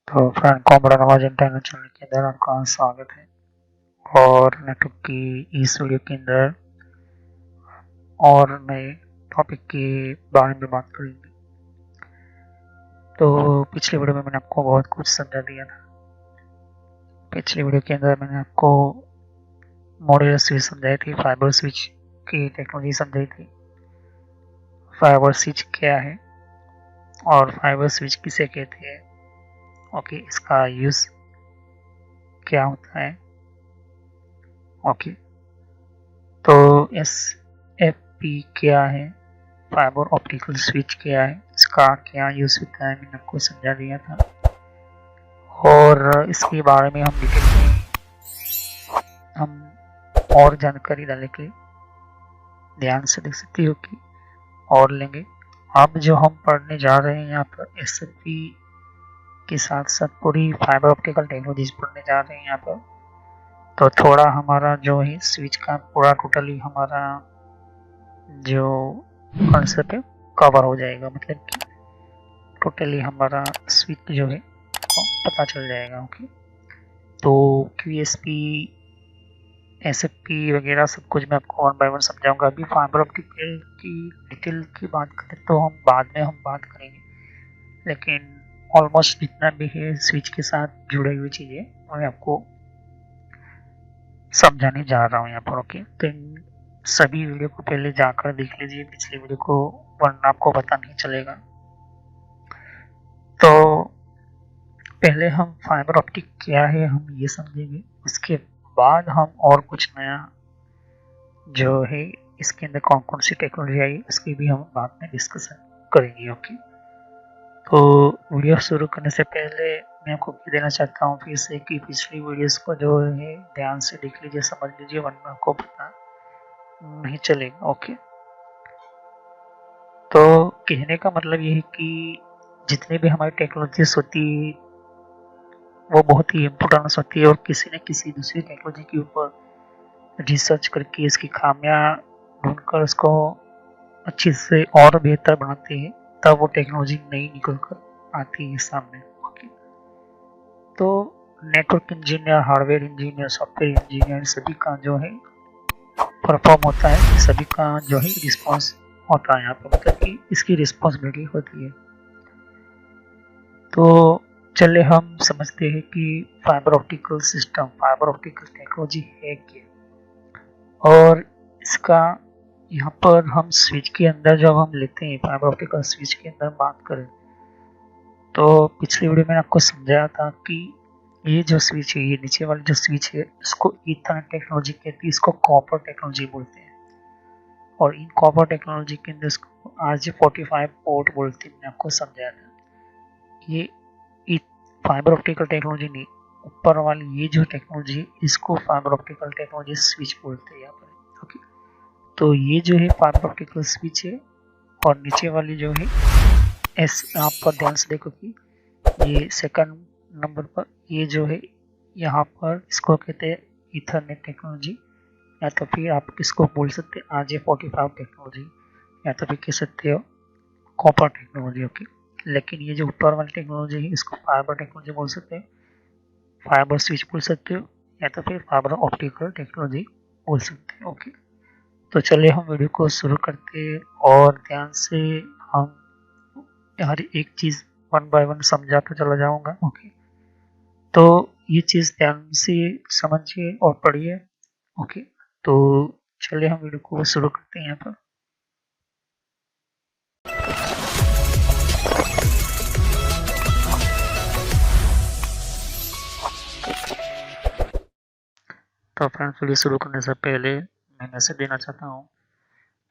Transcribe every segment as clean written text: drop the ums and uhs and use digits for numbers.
तो friend common आवाज internet channel के अंदर आपका स्वागत है। और नेटवर्क की इस वीडियो के अंदर और नए टॉपिक के बारे में बात करेंगे। तो पिछले वीडियो में मैंने आपको बहुत कुछ समझा दिया था। पिछले वीडियो के अंदर मैंने आपको मॉड्यूलर स्विच समझाई थी, फाइबर स्विच की टेक्नोलॉजी समझाई थी। फाइबर स्विच क्या है और फाइबर स्विच किसे कहते हैं, ओके, इसका यूज क्या होता है। ओके, तो SFP क्या है, फाइबर ऑप्टिकल स्विच क्या है, इसका क्या यूज होता है, मैंने आपको समझा दिया था। और इसके बारे में हम डिटेल में हम और जानकारी डालने के लिए ध्यान से देख सकते हो कि और लेंगे। अब जो हम पढ़ने जा रहे हैं यहाँ पर SFP के साथ साथ पूरी फाइबर ऑप्टिकल टेक्नोलॉजीज पढ़ने जा रहे हैं यहाँ पर। तो थोड़ा हमारा जो है स्विच का पूरा टोटली हमारा जो कॉन्सेप्ट है कवर हो जाएगा, मतलब कि टोटली हमारा स्विच जो है पता चल जाएगा। ओके, तो QSP SFP वगैरह सब कुछ मैं आपको वन बाय वन समझाऊंगा। अभी फाइबर ऑप्टिकल की डिटेल की बात करें तो हम बाद में बात करेंगे, लेकिन ऑलमोस्ट जितना भी है स्विच के साथ जुड़ी हुई चीज़ें मैं आपको समझाने जा रहा हूँ यहाँ पर। ओके, तो इन सभी वीडियो को पहले जाकर देख लीजिए पिछले वीडियो को, वरना आपको पता नहीं चलेगा। तो पहले हम फाइबर ऑप्टिक क्या है हम ये समझेंगे, उसके बाद हम और कुछ नया जो है इसके अंदर कौन कौन सी टेक्नोलॉजी आई उसकी भी हम बाद में डिस्कस करेंगे। ओके, तो वीडियो शुरू करने से पहले मैं आपको कह देना चाहता हूँ फिर से कि पिछली वीडियोस को जो है ध्यान से देख लीजिए, समझ लीजिए, वरना आपको पता नहीं चलेगा। ओके, तो कहने का मतलब ये है कि जितनी भी हमारी टेक्नोलॉजीज होती वो बहुत ही इम्पोर्टेंस होती है और किसी न किसी दूसरी टेक्नोलॉजी के ऊपर रिसर्च करके इसकी खामियां ढूंढकर उसको अच्छी से और बेहतर बनाते हैं, तब वो टेक्नोलॉजी नई निकल कर आती है सामने। ओके, तो network engineer, hardware engineer, software engineer सभी का जो है परफॉर्म होता है, सभी का जो है रिस्पॉन्स होता है यहाँ पर, मतलब कि इसकी रिस्पॉन्सिबिलिटी होती है। तो चलिए हम समझते हैं कि fibre optical system, fibre optical technology है क्या, और इसका यहाँ पर हम स्विच के अंदर जब हम लेते हैं फाइबर ऑप्टिकल स्विच के अंदर बात करें तो पिछली वीडियो में आपको समझाया था कि ये जो स्विच है, ये नीचे वाली जो स्विच है, इसको ईथरनेट टेक्नोलॉजी कहती है, इसको कॉपर टेक्नोलॉजी बोलते हैं। और इन कॉपर टेक्नोलॉजी के अंदर इसको RJ45 पोर्ट बोलते हैं, मैंने आपको समझाया था। ये फाइबर ऑप्टिकल टेक्नोलॉजी नहीं, ऊपर वाली ये जो टेक्नोलॉजी है इसको फाइबर ऑप्टिकल टेक्नोलॉजी स्विच बोलते हैं यहाँ पर। ओके, तो ये जो है फाइबर ऑप्टिकल स्विच है, और नीचे वाली जो है आप पर ध्यान से देखो कि ये सेकंड नंबर पर ये जो है यहाँ पर इसको कहते हैं ईथरनेट टेक्नोलॉजी, या तो फिर आप इसको बोल सकते हैं RJ45 टेक्नोलॉजी, या तो फिर कह सकते हो कॉपर टेक्नोलॉजी। ओके, लेकिन ये जो ऊपर वाली टेक्नोलॉजी है इसको फाइबर टेक्नोलॉजी बोल सकते हैं, फाइबर स्विच बोल सकते हो, या तो फिर फाइबर ऑप्टिकल टेक्नोलॉजी बोल सकते हैं। ओके, तो चलिए हम वीडियो को शुरू करते हैं और ध्यान से हम हर एक चीज़ वन बाय वन समझाता चला जाऊंगा। ओके, तो ये चीज़ ध्यान से समझिए और पढ़िए। ओके, तो चलिए हम वीडियो को शुरू करते हैं यहाँ पर। तो फ्रेंड्स, वीडियो शुरू करने से पहले मैं मैसेज देना चाहता हूँ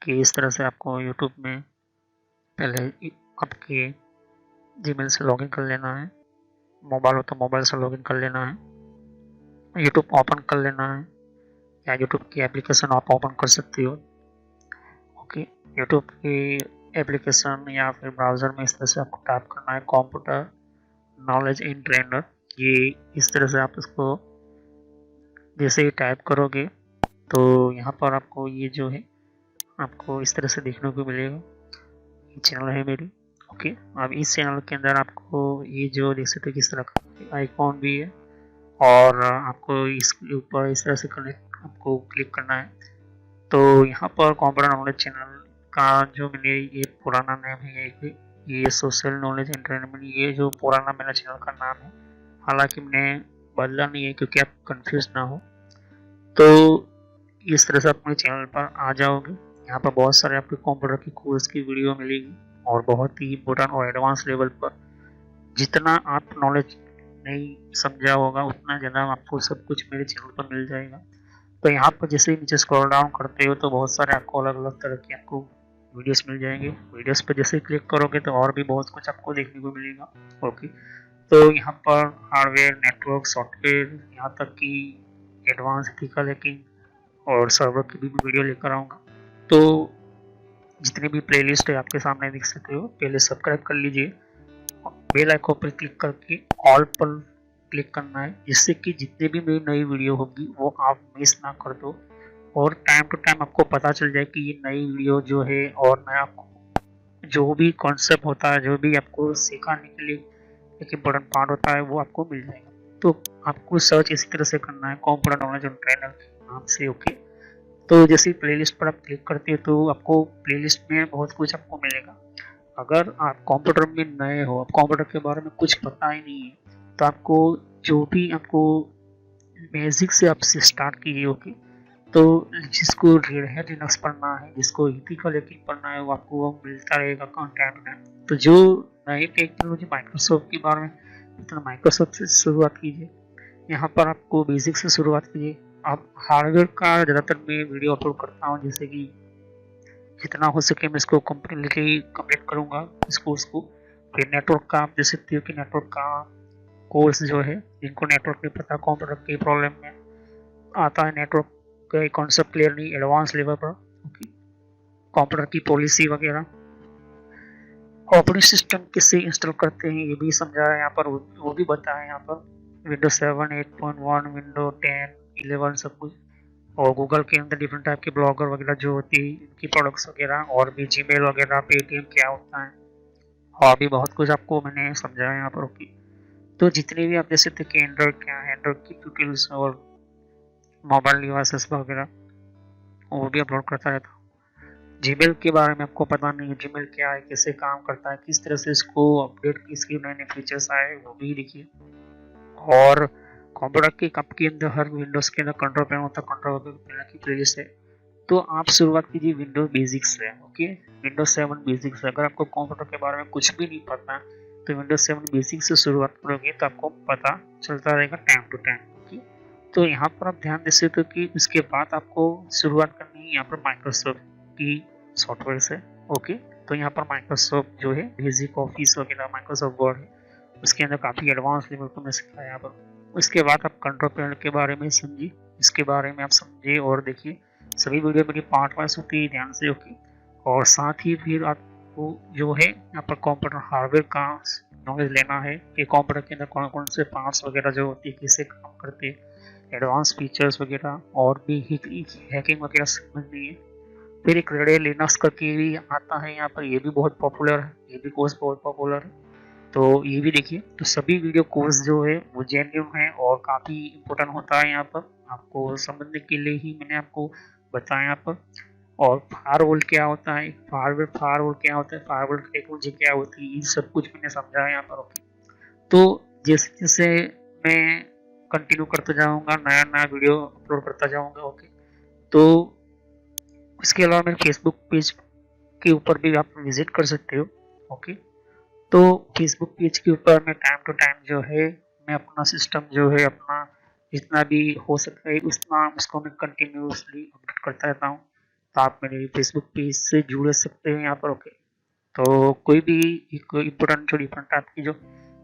कि इस तरह से आपको यूट्यूब में पहले आपके जीमेल से लॉगिन कर लेना है, मोबाइल हो तो मोबाइल से लॉगिन कर लेना है, यूट्यूब ओपन कर लेना है, या यूट्यूब की एप्लीकेशन आप ओपन कर सकते हो। ओके, यूट्यूब की एप्लीकेशन या फिर ब्राउज़र में इस तरह से आपको टाइप करना है कंप्यूटर नॉलेज इन ट्रेनर। ये इस तरह से आप इसको जैसे ही टाइप करोगे तो यहाँ पर आपको ये जो है आपको इस तरह से देखने को मिलेगा, ये चैनल है मेरी। ओके। अब इस चैनल के अंदर आपको ये जो देख सकते हो किस तरह का आइकॉन भी है, और आपको इसके ऊपर इस तरह से कनेक्ट आपको क्लिक करना है। तो यहाँ पर कंप्यूटर नॉलेज चैनल का जो मैंने ये पुराना नाम है, ये सोशल नॉलेज एंटरटेनमेंट, ये जो पुराना मेरा चैनल का नाम है, हालांकि मैंने बदला नहीं है क्योंकि आप कंफ्यूज ना हो। तो इस तरह से आप मेरे चैनल पर आ जाओगे। यहाँ पर बहुत सारे आपके कंप्यूटर की कोर्स की वीडियो मिलेगी, और बहुत ही इम्पोर्टेंट और एडवांस लेवल पर जितना आप नॉलेज नहीं समझा होगा उतना ज़्यादा आपको सब कुछ मेरे चैनल पर मिल जाएगा। तो यहाँ पर जैसे ही नीचे स्क्रॉल डाउन करते हो तो बहुत सारे आपको अलग अलग तरह की आपको वीडियोस मिल जाएंगे। वीडियोस पर जैसे क्लिक करोगे तो और भी बहुत कुछ आपको देखने को मिलेगा। ओके, तो यहाँ पर हार्डवेयर, नेटवर्क, सॉफ्टवेयर, यहाँ तक कि एडवांस एथिकल हैकिंग और सर्वर की भी वीडियो लेकर आऊँगा। तो जितनी भी प्लेलिस्ट है आपके सामने देख सकते हो। पहले सब्सक्राइब कर लीजिए, बेल आइकन पर क्लिक करके ऑल पर क्लिक करना है, जिससे कि जितने भी मेरी नई वीडियो होगी वो आप मिस ना कर दो, और टाइम टू टाइम आपको पता चल जाए कि ये नई वीडियो जो है, और मैं आपको जो भी कॉन्सेप्ट होता है, जो भी आपको सिखाने के लिए एक इम्पोर्टेंट पार्ट होता है, वो आपको मिल जाएगा। तो आपको सर्च इसी तरह से करना है, कंप्यूटर नॉलेज ऑन ट्रेनर के नाम से। ओके, तो जैसे प्लेलिस्ट पर आप क्लिक करते हो तो आपको प्लेलिस्ट में बहुत कुछ आपको मिलेगा। अगर आप कंप्यूटर में नए हो, आप कंप्यूटर के बारे में कुछ पता ही नहीं है, तो आपको जो भी आपको बेसिक से आपसे स्टार्ट कीजिए। ओके, तो जिसको रेड हैट लिनक्स पढ़ना है, जिसको एथिकल हैकिंग पढ़ना है, वो आपको वो मिलता रहेगा कंटेंट में। तो जो नई टेक्नोलॉजी माइक्रोसॉफ्ट के बारे में, तो माइक्रोसॉफ्ट से शुरुआत कीजिए। यहाँ पर आपको बेसिक से शुरुआत कीजिए। आप हार्डवेयर का ज़्यादातर मैं वीडियो अपलोड करता हूँ, जैसे कि जितना हो सके मैं इसको कम्प्लीटली कंप्लीट करूँगा इस कोर्स को। फिर नेटवर्क का आप देख सकते हो कि नेटवर्क का कोर्स जो है, जिनको नेटवर्क नहीं पता, कंप्यूटर की प्रॉब्लम में आता है, नेटवर्क का कॉन्सेप्ट क्लियर नहीं, एडवांस लेवल पर कंप्यूटर की पॉलिसी वगैरह, ऑपरेटिंग सिस्टम किससे इंस्टॉल करते हैं ये भी समझा है यहाँ पर, वो भी बताया यहाँ पर। विंडोज 7, 8.1, विंडो 10, 11 सब कुछ, और गूगल के अंदर डिफरेंट टाइप के ब्लॉगर वगैरह जो होती है, इनकी प्रोडक्ट्स वगैरह, और भी जीमेल वगैरह, पेटीएम क्या होता है, और भी बहुत कुछ आपको मैंने समझाया यहाँ पर। ओके, तो जितने भी आप जैसे थे कि एंड्रॉइड क्या है, एंड्रॉइड की ट्यूटोरियल्स और मोबाइल डिवाइसेस वगैरह, वो भी अपलोड करता रहता हूँ। जीमेल के बारे में आपको पता नहीं है, जीमेल क्या है, कैसे काम करता है, किस तरह से इसको अपडेट, इसके नए नए फीचर्स आए, वो भी देखिए। और कंप्यूटर के कप के अंदर हर विंडोज के अंदर कंट्रोल पैनल होता है, कंट्रोल पैनल की प्लेलिस्ट है। तो आप शुरुआत कीजिए विंडोज बेसिक से। ओके, विंडोज 7 बेसिक से। अगर आपको कंप्यूटर के बारे में कुछ भी नहीं पता तो विंडोज 7 बेसिक से शुरुआत करोगे तो आपको पता चलता रहेगा टाइम टू टाइम। ओके, तो यहाँ पर आप ध्यान दे सकते हो कि उसके बाद आपको शुरुआत करनी है यहाँ पर माइक्रोसॉफ्ट की सॉफ्टवेयर से। ओके, तो यहाँ पर माइक्रोसॉफ्ट जो है बेसिक ऑफिस वगैरह, माइक्रोसॉफ्ट वर्ड है, उसके अंदर काफ़ी एडवांस लेवल को मैं सिखाया यहाँ पर। उसके बाद आप कंट्रोल पैनल के बारे में समझिए, इसके बारे में आप समझिए और देखिए। सभी वीडियो मेरी पार्ट वाइज होती है, ध्यान से। ओके, और साथ ही फिर आपको जो है यहाँ पर कंप्यूटर हार्डवेयर का नॉलेज लेना है कि कंप्यूटर के अंदर कौन कौन से पार्ट्स वगैरह जो होती है, कैसे काम करते हैं, एडवांस फीचर्स वगैरह, और भी हैकिंग वगैरह समझनी है। फिर एक रेड हैट लिनक्स करके भी आता है यहाँ पर, ये भी बहुत पॉपुलर है, ये भी कोर्स बहुत पॉपुलर है, तो ये भी देखिए। तो सभी वीडियो कोर्स जो है वो जेन्युइन है और काफ़ी इम्पोर्टेंट होता है यहाँ पर, आपको समझने के लिए ही मैंने आपको बताया यहाँ पर। और फायरवॉल क्या होता है, फायरवॉल क्या होता है, फायरवॉल टेक्नोलॉजी क्या होती है, ये सब कुछ मैंने समझाया यहाँ पर। ओके, तो जैसे जैसे मैं कंटिन्यू करते जाऊँगा, नया नया वीडियो अपलोड करता जाऊँगा। ओके, तो इसके अलावा मेरे फेसबुक पेज के ऊपर भी आप विजिट कर सकते हो। ओके, तो फेसबुक पेज के ऊपर मैं टाइम टू टाइम जो है मैं अपना सिस्टम जो है अपना जितना भी हो सकता है उतना उसको मैं कंटिन्यूसली अपडेट करता रहता हूँ। तो आप मेरे फेसबुक पेज से जुड़ सकते हैं यहाँ पर। ओके, तो कोई भी एक इम्पोर्टेंट जो डिफरेंट टाइप की जो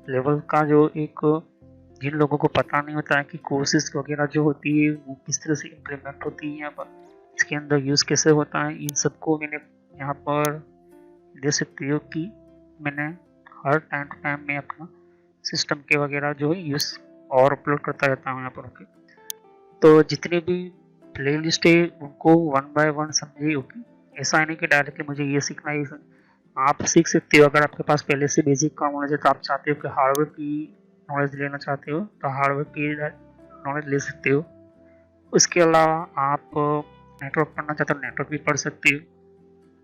लेवल का जो एक, जिन लोगों को पता नहीं होता है कि कोर्सेज वगैरह जो होती है वो किस तरह से इम्प्लीमेंट होती है यहाँ पर, इसके अंदर यूज़ कैसे होता है, इन सबको मैंने यहाँ पर दे सकती हो कि मैंने हर टाइम टू टाइम में अपना सिस्टम के वगैरह जो है यूज़ और अपलोड करता रहता हूँ यहाँ पर। ओके, तो जितने भी प्लेलिस्ट है उनको वन बाय वन समझिए। ओके, ऐसा नहीं कि डायरेक्टली मुझे ये सीखना है, आप सीख सकते हो। अगर आपके पास पहले से बेसिक का नॉलेज है तो आप चाहते हो कि हार्डवेयर की नॉलेज लेना चाहते हो तो हार्डवेयर की नॉलेज ले सकते हो। उसके अलावा आप नेटवर्क पढ़ना चाहते हो नेटवर्क भी पढ़ सकते हो।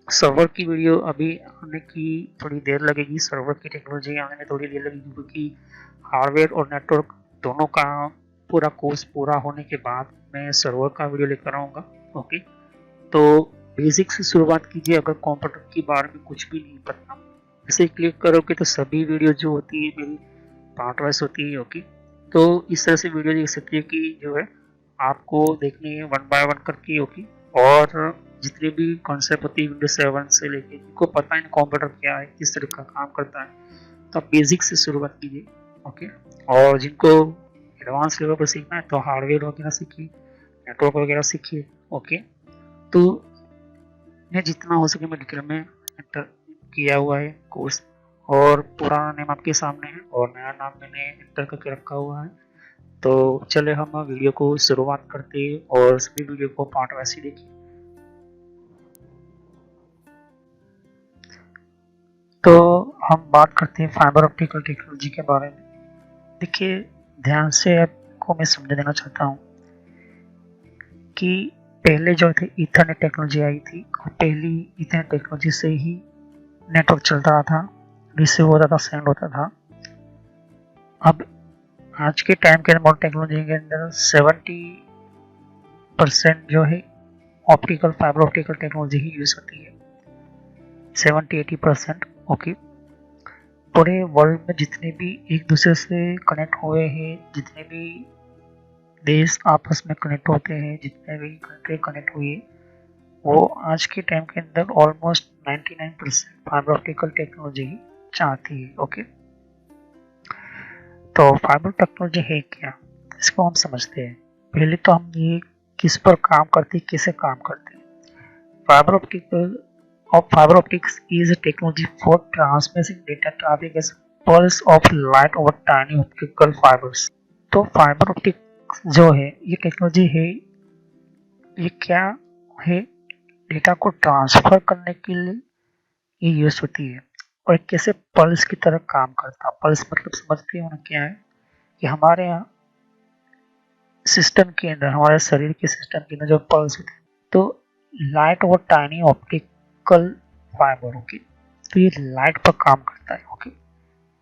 सर्वर की वीडियो अभी आने की थोड़ी देर लगेगी, सर्वर की टेक्नोलॉजी आने में थोड़ी देर लगेगी, क्योंकि हार्डवेयर और नेटवर्क दोनों का पूरा कोर्स पूरा होने के बाद मैं सर्वर का वीडियो लेकर आऊँगा। ओके, तो बेसिक से शुरुआत कीजिए। अगर कंप्यूटर के बारे में कुछ भी नहीं पता, इसे क्लिक करोगे तो सभी वीडियो जो होती है मेरी पार्ट वाइज होती है। ओके, तो इस तरह से वीडियो देख सकती है कि जो है आपको देखनी है वन बाय वन करके। ओके, और जितने भी कॉन्सेप्ट होती है विंडोज 7 से लेके, जिनको पता है कंप्यूटर क्या है, किस तरह का काम करता है, तो आप बेसिक से शुरुआत कीजिए। ओके, और जिनको एडवांस लेवल पर सीखना है तो हार्डवेयर वगैरह सीखिए, नेटवर्क वगैरह सीखिए। ओके, तो मैं जितना हो सके मेडिकल में एंटर किया हुआ है कोर्स, और पुराना नेम आपके सामने है और नया नाम मैंने एंटर करके रखा हुआ है। तो चले हम वीडियो को शुरुआत करते हैं और सभी वीडियो को पार्ट वाइज ही देखिए। तो हम बात करते हैं फाइबर ऑप्टिकल टेक्नोलॉजी के बारे में। देखिए, ध्यान से आपको मैं समझ देना चाहता हूँ कि पहले जो थे ईथरनेट टेक्नोलॉजी आई थी, और पहली ईथरनेट टेक्नोलॉजी से ही नेटवर्क चल रहा था, रिसीव होता था, सेंड होता था। अब आज के टाइम के अंदर टेक्नोलॉजी के अंदर 70% जो है ऑप्टिकल फाइबर ऑप्टिकल टेक्नोलॉजी ही यूज होती है, 70-80%। ओके, पूरे वर्ल्ड में जितने भी एक दूसरे से कनेक्ट हुए हैं, जितने भी देश आपस में कनेक्ट होते हैं, जितने भी कंट्री कनेक्ट हुई है, वो आज के टाइम के अंदर ऑलमोस्ट 99% फाइबर ऑप्टिकल टेक्नोलॉजी ही चाहती है। ओके, तो फाइबर टेक्नोलॉजी है क्या, इसको हम समझते हैं। पहले तो हम ये किस पर काम करती है, कैसे काम करते हैं। Fibre optics is a technology for transmitting data traffic as pulse of light over tiny optical fibers। तो फाइबर ऑप्टिक्स जो है ये टेक्नोलॉजी है, ये क्या है, डेटा को ट्रांसफर करने के लिए ये यूज होती है, और कैसे पल्स की तरह काम करता है। पल्स मतलब समझते हो ना क्या है, कि हमारे यहाँ सिस्टम के अंदर, हमारे शरीर के सिस्टम के अंदर जो पल्स होती है, तो लाइट और टाइनी ऑप्टिकल फाइबर। ओके, तो ये लाइट पर काम करता है। ओके,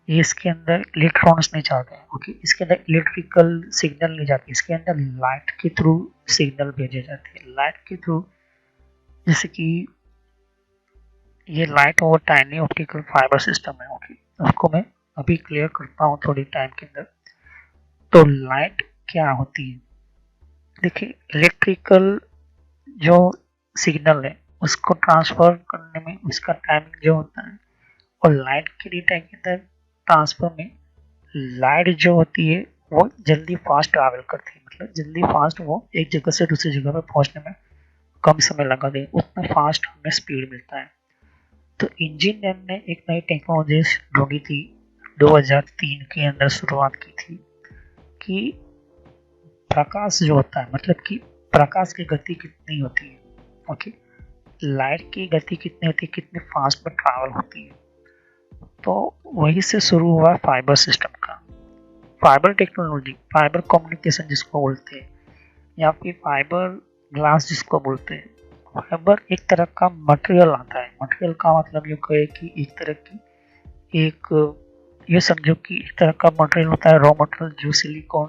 ये इसके अंदर इलेक्ट्रॉन्स नहीं जाते हैं। ओके, इसके अंदर इलेक्ट्रिकल सिग्नल नहीं जाते, इसके अंदर लाइट के थ्रू सिग्नल भेजे जाते हैं, लाइट के थ्रू। जैसे कि ये लाइट और टाइनी ऑप्टिकल फाइबर सिस्टम है। ओके, उसको मैं अभी क्लियर करता हूँ थोड़ी टाइम के अंदर। तो लाइट क्या होती है, देखिए, इलेक्ट्रिकल जो सिग्नल है उसको ट्रांसफर करने में उसका टाइमिंग जो होता है, और लाइट के डेटा के अंदर ट्रांसफर में लाइट जो होती है वो जल्दी फास्ट ट्रैवल करती है, मतलब जल्दी फास्ट वो एक जगह से दूसरी जगह पर पहुंचने में कम समय लगा दे, उतना फास्ट हमें स्पीड मिलता है। तो इंजीनियर ने एक नई टेक्नोलॉजी ढूंढी थी, 2003 के अंदर शुरुआत की थी, कि प्रकाश जो होता है, मतलब कि प्रकाश की गति कितनी होती है। ओके, लाइट की गति कितनी होती है, कितनी फास्ट में ट्रैवल होती है। तो वही से शुरू हुआ फाइबर सिस्टम का, फाइबर टेक्नोलॉजी, फाइबर कम्युनिकेशन जिसको बोलते हैं, या फिर फाइबर ग्लास जिसको बोलते हैं। फाइबर एक तरह का मटेरियल आता है, मटेरियल का मतलब ये कहे कि एक तरह की ये समझो कि एक तरह का मटेरियल होता है, रॉ मटेरियल, जो सिलिकॉन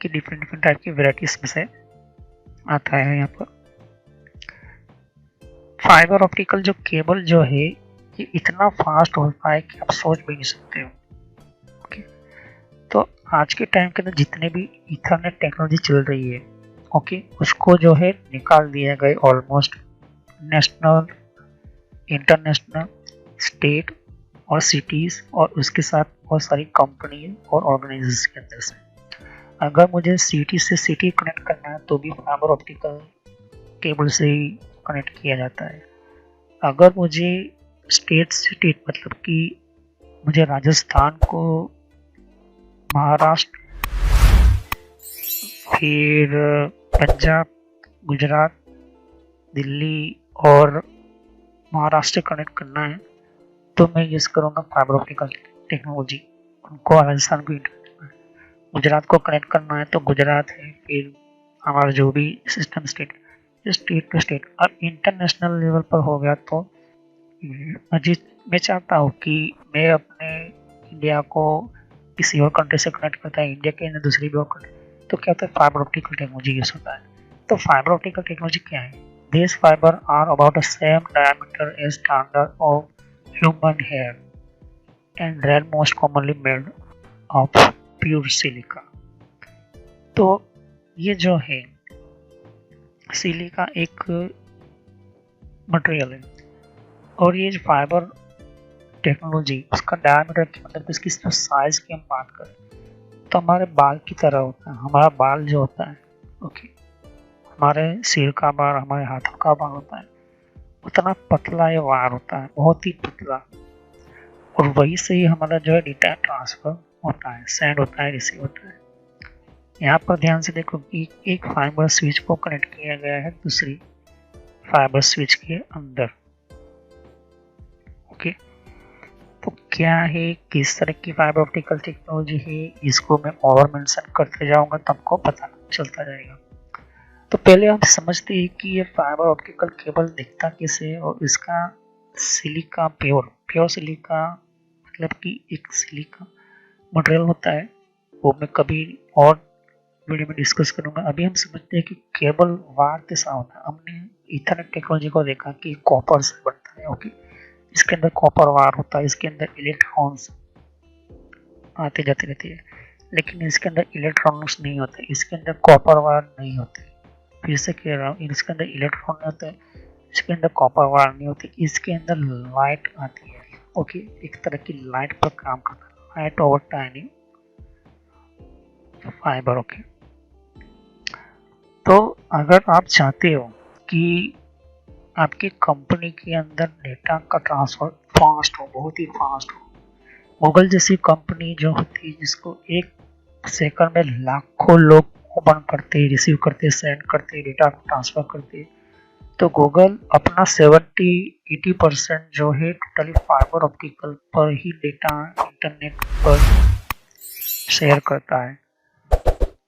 की डिफरेंट डिफरेंट टाइप की वेराइटीज में से आता है। यहाँ पर फाइबर ऑप्टिकल जो केबल जो है ये इतना फास्ट होता है कि आप सोच भी नहीं सकते हो। ओके, तो आज के टाइम के अंदर जितने भी ईथरनेट टेक्नोलॉजी चल रही है, ओके, उसको जो है निकाल दिया गया ऑलमोस्ट नेशनल, इंटरनेशनल, स्टेट और सिटीज, और उसके साथ बहुत सारी कंपनी और ऑर्गेनाइजेशन के अंदर से। अगर मुझे सिटी से सिटी कनेक्ट करना है तो भी फाइबर ऑप्टिकल केबल से ही कनेक्ट किया जाता है। अगर मुझे स्टेट से स्टेट, मतलब कि मुझे राजस्थान को महाराष्ट्र, फिर पंजाब, गुजरात, दिल्ली और महाराष्ट्र कनेक्ट करना है तो मैं यूज़ करूँगा फाइबर ऑप्टिकल टेक्नोलॉजी। उनको राजस्थान को गुजरात को कनेक्ट करना है तो गुजरात है, फिर हमारा जो भी सिस्टम स्टेट टू स्टेट। और इंटरनेशनल लेवल पर हो गया तो अजीत मैं चाहता हूँ कि मैं अपने इंडिया को किसी और कंट्री से कनेक्ट करता है, इंडिया के अंदर दूसरी भी और कंट्री, तो क्या होता है फाइबर ऑप्टिकल टेक्नोलॉजी यूज होता है। तो फाइबर ऑप्टिकल टेक्नोलॉजी क्या है? This fibre are about the same diameter as standard of human hair and red most commonly made of pure silica. तो ये जो है सिलिका एक मटेरियल है और ये जो फाइबर टेक्नोलॉजी उसका डायमीटर की मतलब इसकी साइज की हम बात करें तो हमारे बाल की तरह होता है। हमारा बाल जो होता है ओके, हमारे सिर का बाल, हमारे हाथों का बाल होता है, उतना पतला ये वायर होता है, बहुत ही पतला। और वही से ही हमारा जो है डेटा ट्रांसफर होता है, सेंड होता है, रिसीव होता है। यहाँ पर ध्यान से देखो कि एक फाइबर स्विच को कनेक्ट किया गया है दूसरी फाइबर स्विच के अंदर। ओके, तो क्या है, किस तरह की फाइबर ऑप्टिकल टेक्नोलॉजी है, इसको मैं और मेंशन करते जाऊंगा तो आपको पता चलता जाएगा। तो पहले हम समझते हैं कि ये फाइबर ऑप्टिकल केबल दिखता कैसे है और इसका सिलिका प्योर सिलिका मतलब कि एक सिलिका मटेरियल होता है, वो मैं कभी और वीडियो में डिस्कस करूंगा। अभी हम समझते हैं कि केबल वायर कैसा होता है। हमने ईथरनेट टेक्नोलॉजी को देखा कि कॉपर से बनता है। ओके, इसके अंदर कॉपर वायर होता है, इसके अंदर इलेक्ट्रॉन्स आते जाते रहते हैं, लेकिन इसके अंदर इलेक्ट्रॉन्स नहीं होते, इसके अंदर कॉपर वायर नहीं होते। फिर से कह रहा हूँ, इसके अंदर इलेक्ट्रॉन नहीं होते, इसके अंदर कॉपर वायर नहीं होती, इसके अंदर लाइट आती है। ओके, एक तरह की लाइट पर काम करता है, लाइट ओवर टाइनिंग फाइबर। ओके, तो अगर आप चाहते हो कि आपकी कंपनी के अंदर डेटा का ट्रांसफर फास्ट हो, बहुत ही फास्ट हो, गूगल जैसी कंपनी जो होती है जिसको एक सेकंड में लाखों लोग ओपन करते, रिसीव करते, सेंड करते, डेटा ट्रांसफर करते, तो गूगल अपना 70-80% जो है टोटली फाइबर ऑप्टिकल पर ही डेटा इंटरनेट पर शेयर करता है।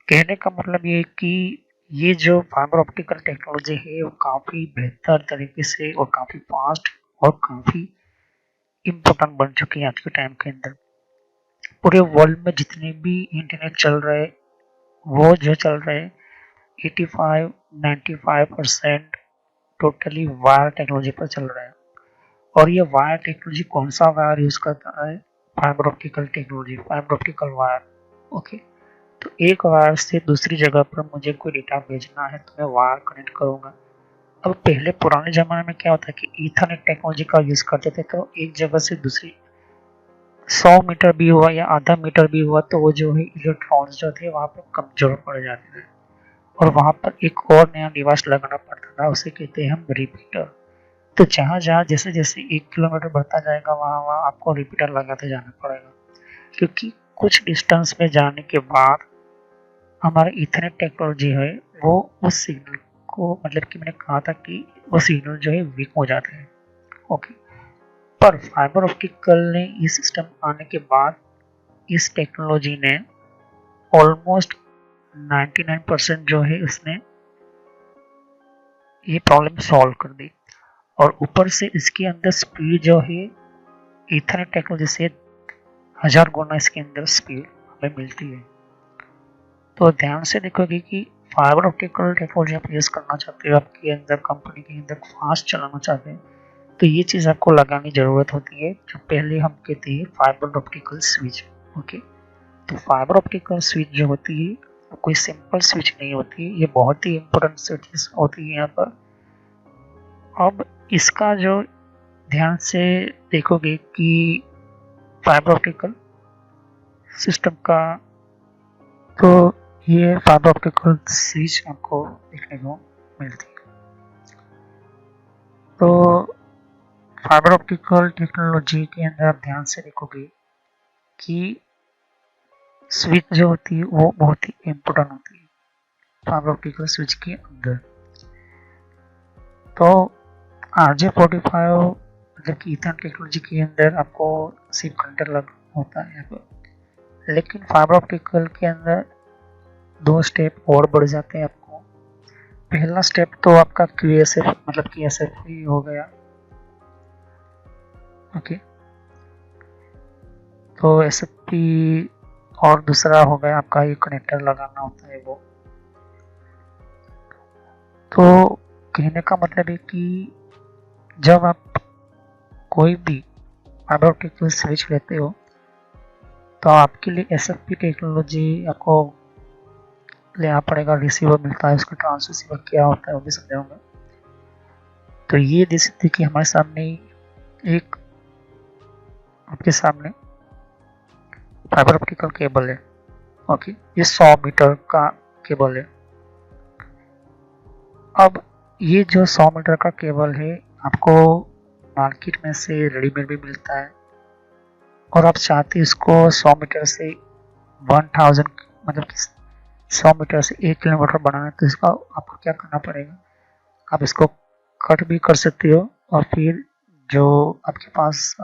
कहने का मतलब ये है कि ये जो फाइबर ऑप्टिकल टेक्नोलॉजी है वो काफ़ी बेहतर तरीके से और काफ़ी फास्ट और काफ़ी इम्पोर्टेंट बन चुकी है आज के टाइम के अंदर। पूरे वर्ल्ड में जितने भी इंटरनेट चल रहे वो जो चल रहे 85-95% टोटली वायर टेक्नोलॉजी पर चल रहा है। और ये वायर टेक्नोलॉजी कौन सा वायर यूज करता है? Fibre optical technology, fibre optical wire. Okay, तो एक वायर से दूसरी जगह पर मुझे कोई डेटा भेजना है तो मैं वायर कनेक्ट करूंगा। अब पहले पुराने जमाने में क्या होता है कि ईथरनेट टेक्नोलॉजी का यूज करते थे, तो एक जगह से दूसरी 100 मीटर भी हुआ या आधा मीटर भी हुआ तो वो जो है इलेक्ट्रॉन्स जो थे वहां पर कमजोर पड़ जाते थे और वहां पर एक और नया डिवाइस लगाना पड़ता था, उसे कहते हैं हम रिपीटर। तो जहां जहां जैसे जैसे 1 किलोमीटर बढ़ता जाएगा वहां वहां आपको रिपीटर लगाते जाना पड़ेगा, क्योंकि कुछ डिस्टेंस में जाने के बाद हमारा इथरनेट टेक्नोलॉजी है वो उस सिग्नल को, मतलब कि मैंने कहा था कि वो सिग्नल जो है वीक हो जाते हैं। ओके, पर फाइबर ऑप्टिकल ने ये सिस्टम आने के बाद इस टेक्नोलॉजी ने ऑलमोस्ट 99% जो है उसने ये प्रॉब्लम सॉल्व कर दी। और ऊपर से इसके अंदर स्पीड जो है इथरनेट टेक्नोलॉजी से 1000 गुना इसके अंदर स्पीड हमें मिलती है। तो ध्यान से देखोगे कि फाइबर ऑप्टिकल टेक्नोलॉजी आप यूज करना चाहते हो, आपके अंदर कंपनी के अंदर फास्ट चलाना चाहते हैं, तो ये चीज़ आपको लगानी ज़रूरत होती है, जो पहले हम कहते हैं फाइबर ऑप्टिकल स्विच। ओके, तो फाइबर ऑप्टिकल स्विच जो होती है कोई सिंपल स्विच नहीं होती, ये बहुत ही इंपॉर्टेंट स्विच होती है यहाँ पर। अब इसका जो ध्यान से देखोगे कि फाइबर ऑप्टिकल सिस्टम का, तो ये फाइबर ऑप्टिकल स्विच आपको देखने को मिलती है। तो फाइबर ऑप्टिकल टेक्नोलॉजी के अंदर आप ध्यान से देखोगे कि स्विच जो होती है वो बहुत ही इम्पोर्टेंट होती है फाइबर ऑप्टिकल स्विच के अंदर। तो RJ45 मतलब कि ईथरनेट टेक्नोलॉजी के अंदर आपको सिर्फ कनेक्टर लग होता है यहाँ पर, लेकिन फाइबर ऑप्टिकल के अंदर 2 स्टेप और बढ़ जाते हैं आपको। पहला स्टेप तो आपका QSF मतलब कि SFP हो गया। ओके, तो SFP और दूसरा हो गया आपका ये कनेक्टर लगाना होता है वो। तो कहने का मतलब है कि जब आप कोई भी फाइबर ऑप्टिकल स्विच लेते हो तो आपके लिए SFP टेक्नोलॉजी आपको लेना पड़ेगा। रिसीवर मिलता है, उसका ट्रांससीवर क्या होता है वो भी समझाऊंगा। तो ये देख सकते कि हमारे सामने एक आपके सामने फाइबर ऑप्टिकल केबल है। ओके, ये 100 मीटर का केबल है। अब ये जो 100 मीटर का केबल है आपको मार्केट में से रेडीमेड भी मिलता है, और आप चाहते इसको 100 मीटर से 1000 मतलब कि 100 मीटर से 1 किलोमीटर बनाना, तो इसका आपको क्या करना पड़ेगा, आप इसको कट भी कर सकते हो, और फिर जो आपके पास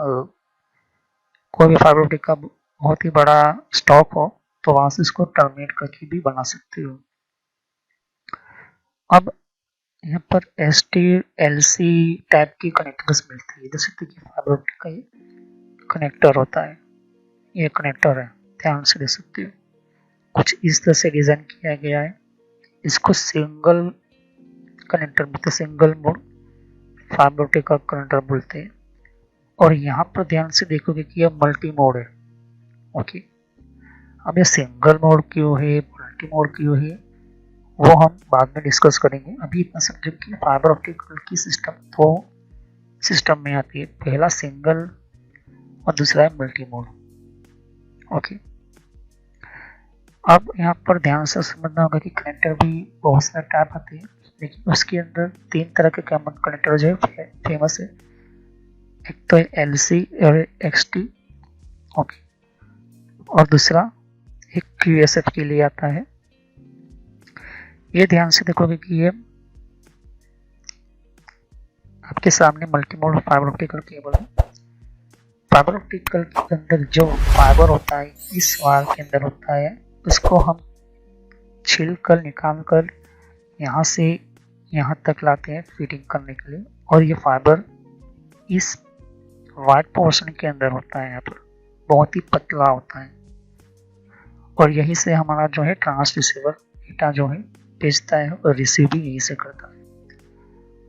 कोई भी फाइबर ऑप्टिक का बहुत ही बड़ा स्टॉक हो तो वहां से इसको टर्मिनेट करके भी बना सकते हो। अब यहाँ पर ST-LC टाइप की कनेक्टर्स मिलती है, जैसे कि फाइबर ऑप्टिक का ये कनेक्टर होता है, ये कनेक्टर है, ध्यान से देख सकते हो। कुछ इस तरह से डिजाइन किया गया है। इसको सिंगल कनेक्टर बोलते हैं, सिंगल मोड फाइबर ऑप्टिक का कनेक्टर बोलते हैं। और यहाँ पर ध्यान से देखोगे कि यह मल्टी मोड है। ओके, अब ये सिंगल मोड क्यों है, मल्टी मोड क्यों है, वो हम बाद में डिस्कस करेंगे। अभी इतना समझो कि फाइबर ऑप्टिकल की सिस्टम 2 सिस्टम में आती है, पहला सिंगल और दूसरा है मल्टी मोड। ओके, अब यहाँ पर ध्यान से समझना होगा कि कनेक्टर भी बहुत सारे टाइप आते हैं, लेकिन उसके अंदर 3 तरह के कॉमन कनेक्टर जो है फेमस है। एक तो है LC और XT। ओके, और दूसरा एक QSF के लिए आता है। ये ध्यान से देखोगे कि ये आपके सामने multi mode fibre optical cable है। फाइबर ऑप्टिकल के अंदर जो फाइबर होता है इस वायर के अंदर होता है, उसको हम छील कर निकाल कर यहाँ से यहाँ तक लाते हैं फिटिंग करने के लिए, और ये फाइबर इस वाइट पोर्शन के अंदर होता है, यहाँ पर बहुत ही पतला होता है, और यहीं से हमारा जो है ट्रांसरिसीवर डेटा जो है भेजता है और रिसीव भी यहीं से करता है।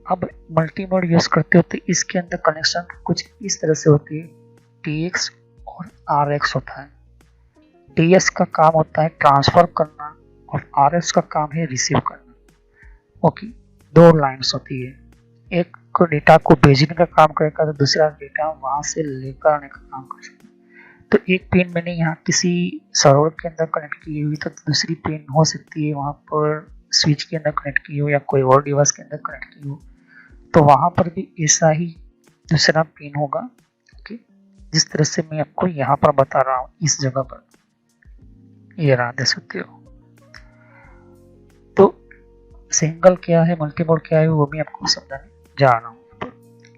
अब मल्टी मोड यूज करते होते इसके अंदर कनेक्शन कुछ इस तरह से होती है, TX और RX होता है। TX का काम होता है ट्रांसफर करना और RX का काम है रिसीव करना। ओके, 2 लाइन्स होती है, एक को डेटा को भेजने का काम करेगा तो दूसरा डेटा वहां से लेकर आने का काम कर सकता है। तो एक पिन मैंने यहाँ किसी सर्वर के अंदर कनेक्ट की हुई, तो दूसरी पिन हो सकती है वहां पर स्विच के अंदर कनेक्ट की हो या कोई और डिवाइस के अंदर कनेक्ट की हो, तो वहां पर भी ऐसा ही दूसरा पिन होगा। ओके, जिस तरह से मैं आपको यहाँ पर बता रहा हूँ इस जगह पर, ये रहा, देख सकते हो। तो सिंगल क्या है, मल्टी मोड क्या है, वो भी आपको समझाने जा रहा हूँ,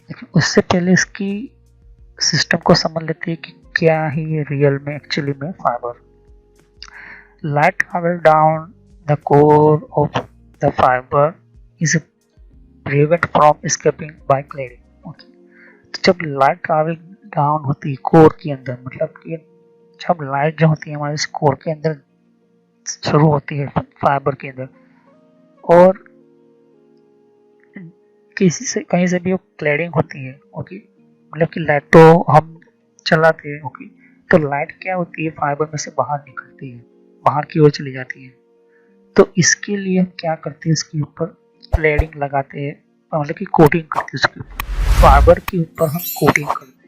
लेकिन उससे पहले इसकी सिस्टम को समझ लेते हैं कि क्या है ये रियल में एक्चुअली में fibre. Light travel down the core of the fibre is prevent from escaping by cladding. Okay, तो जब लाइट ट्रैवल डाउन होती है कोर के अंदर, मतलब कि जब लाइट जो होती है हमारे इस कोर के अंदर शुरू होती है फाइबर के अंदर, और किसी से कहीं से भी वो क्लैडिंग होती है। ओके, मतलब कि लाइट तो हम चलाते हैं। ओके, तो लाइट क्या होती है, फाइबर में से बाहर निकलती है, बाहर की ओर चली जाती है। तो इसके लिए हम क्या करते हैं, इसके ऊपर क्लैडिंग लगाते हैं, मतलब कि कोटिंग करते हैं उसके ऊपर, फाइबर के ऊपर हम कोटिंग करते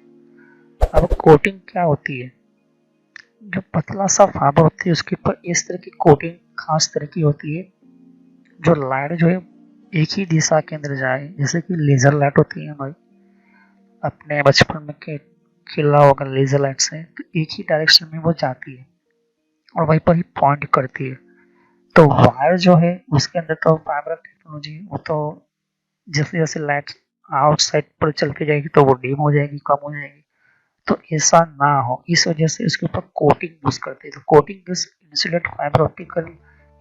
हैं। अब कोटिंग क्या होती है, जो पतला सा फाइबर होती है उसके ऊपर इस तरह की कोटिंग खास तरह की होती है, जो लाइट जो है एक ही दिशा के अंदर जाए, जैसे कि लेजर लाइट होती है हमारी, अपने बचपन में खेला होगा लेजर लाइट से, तो एक ही डायरेक्शन में वो जाती है और वहीं पर ही पॉइंट करती है। तो वायर जो है उसके अंदर तो फाइबर टेक्नोलॉजी, वो तो जैसे जैसे लाइट आउटसाइड पर चलती जाएगी तो वो डिम हो जाएगी, कम हो जाएगी। तो ऐसा ना हो, इस वजह से इसके ऊपर कोटिंग यूज करते हैं। तो coating is insulate fibre optical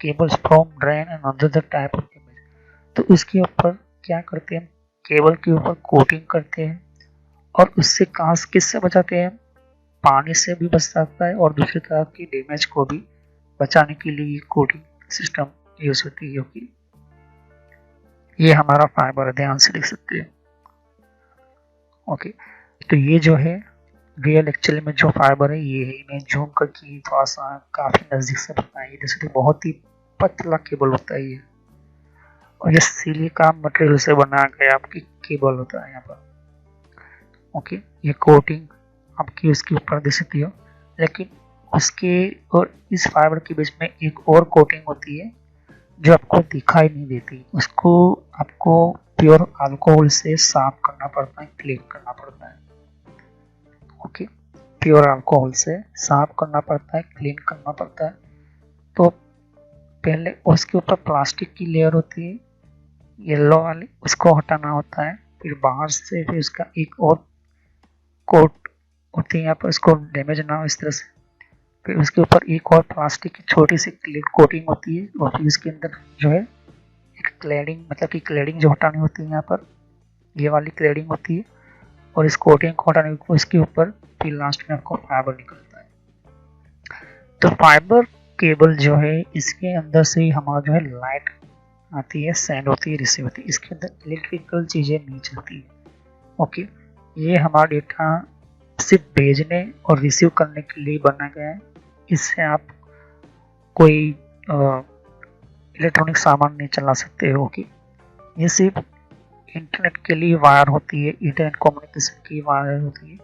cables from drain and other type of cable. तो इसके ऊपर क्या करते हैं, केबल के ऊपर कोटिंग करते हैं और उससे कहाँ किससे बचाते हैं, पानी से भी बच सकता है और दूसरी तरह की डैमेज को भी बचाने के लिए ये कोटिंग सिस्टम यूज होती है। क्योंकि ये हमारा फाइबर है, ध्यान से लिख सकते हैं। ओके, तो ये जो है रियल एक्चुअली में जो फाइबर है ये है। मैं जूम करके थोड़ा सा काफी नजदीक से बताया, जैसे बहुत ही पतला केबल होता है ये, और ये सिलिका मटेरियल से बना गया आपकी केबल होता है यहाँ पर। ओके, ये कोटिंग आपकी उसके ऊपर दे सकती हो, लेकिन उसके और इस फाइबर के बीच में एक और कोटिंग होती है जो आपको दिखाई नहीं देती। उसको आपको प्योर अल्कोहल से साफ करना पड़ता है, क्लीन करना पड़ता है। ओके, प्योर अल्कोहल से साफ करना पड़ता है, क्लीन करना पड़ता है। तो पहले उसके ऊपर प्लास्टिक की लेयर होती है येलो वाली, उसको हटाना होता है। फिर बाहर से फिर उसका एक और कोट होती है यहाँ पर, उसको डैमेज ना हो इस तरह से। फिर उसके ऊपर एक और प्लास्टिक की छोटी सी क्लीन कोटिंग होती है, और फिर उसके अंदर जो है एक क्लैडिंग, मतलब कि क्लैडिंग जो हटानी होती है यहाँ पर, ये वाली क्लैडिंग होती है। और इस कोटिंग को हटाने को इसके ऊपर फिर लास्ट में आपको फाइबर निकलता है। तो फाइबर केबल जो है इसके अंदर से ही हमारा जो है लाइट आती है, सेंड होती है, रिसीव होती है। इसके अंदर इलेक्ट्रिकल चीजें नहीं चलती है। ओके, ये हमारा डेटा सिर्फ भेजने और रिसीव करने के लिए बना गया है। इससे आप कोई इलेक्ट्रॉनिक सामान नहीं चला सकते हो। कि ये सिर्फ इंटरनेट के लिए वायर होती है, इंटरनेट कम्युनिकेशन की वायर होती है,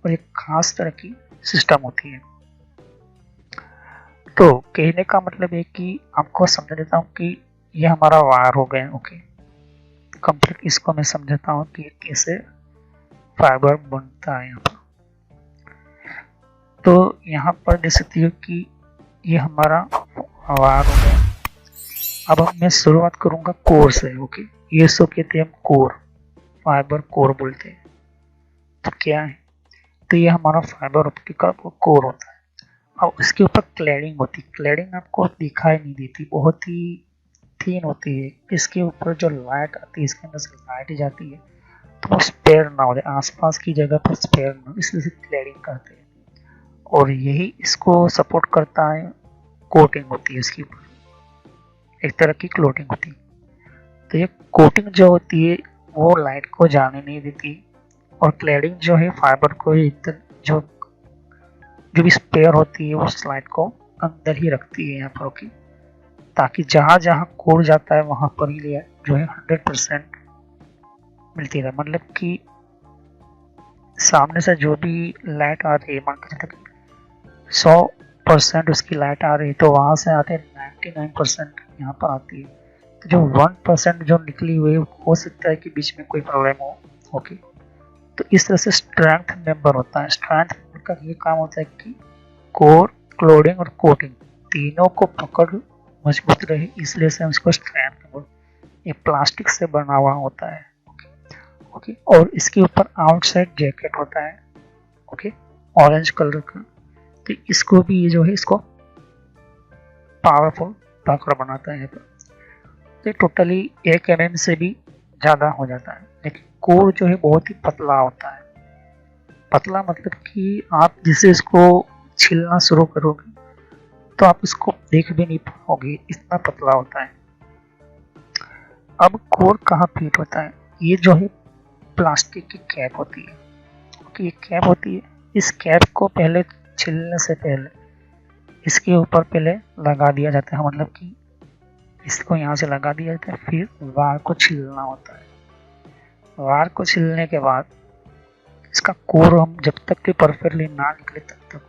और एक खास तरह की सिस्टम होती है। तो कहने का मतलब है कि आपको समझा देता हूँ कि ये हमारा वायर हो गया। ओके, कंप्लीट इसको मैं समझाता हूँ कि कैसे फाइबर बनता है यहाँ पर। तो यहाँ पर देख सकती हो कि ये हमारा वायर हो गया। अब मैं शुरुआत करूंगा कोर से। ओके, ये सो कहते हैं हम कोर, फाइबर कोर बोलते हैं। तो क्या है, तो ये हमारा फाइबर ऑप्टिकल कोर होता है। अब उसके ऊपर क्लैडिंग होती है। क्लैडिंग आपको दिखाई नहीं देती, बहुत ही थीन होती है। इसके ऊपर जो लाइट आती है, इसके अंदर से लाइट जाती है तो वो स्पेयर ना हो जाए, आसपास की जगह पर स्पेयर ना हो, इसलिए क्लैडिंग करते हैं। और यही इसको सपोर्ट करता है, कोटिंग होती है इसके ऊपर, एक तरह की क्लोटिंग होती है। तो ये कोटिंग जो होती है वो लाइट को जाने नहीं देती, और क्लैडिंग जो है फाइबर को इधर जो भी स्पेयर होती है उस लाइट को अंदर ही रखती है यहाँ पर। ओके, ताकि जहां जहां कोर जाता है वहां पर ही जो है 100% मिलती है। मतलब कि सामने से जो भी लाइट आ रही है, मान के चलते 100% उसकी लाइट आ रही है, तो वहां से आते 99% यहाँ पर आती है। तो जो 1% जो निकली हुई हो सकता है कि बीच में कोई प्रॉब्लम हो। ओके, तो इस तरह से स्ट्रेंथ मेंबर होता है। स्ट्रेंथ मेंबर का ये काम होता है कि कोर, क्लोडिंग और कोटिंग तीनों को पकड़ मजबूत रहे, इसलिए से हम इसको स्ट्रेंथ मेंबर, ये प्लास्टिक से बना हुआ होता है। ओके, और इसके ऊपर आउटसाइड जैकेट होता है। ओके, ऑरेंज कलर का। तो इसको भी जो है इसको पावरफुल पकड़ बनाता है। तो टोटली 1 mm से भी ज़्यादा हो जाता है, लेकिन कोर जो है बहुत ही पतला होता है। पतला मतलब कि आप जिसे इसको छीलना शुरू करोगे तो आप इसको देख भी नहीं पाओगे, इतना पतला होता है। अब कोर कहाँ फिट होता है, ये जो है प्लास्टिक की कैप होती है। ओके, ये कैप होती है। इस कैप को पहले छीलने से पहले इसके ऊपर पहले लगा दिया जाता है, मतलब कि इसको यहाँ से लगा दिया जाता है। फिर वार को छीलना होता है। वार को छीलने के बाद इसका कोर हम जब तक कि परफेक्टली ना निकले तब तक,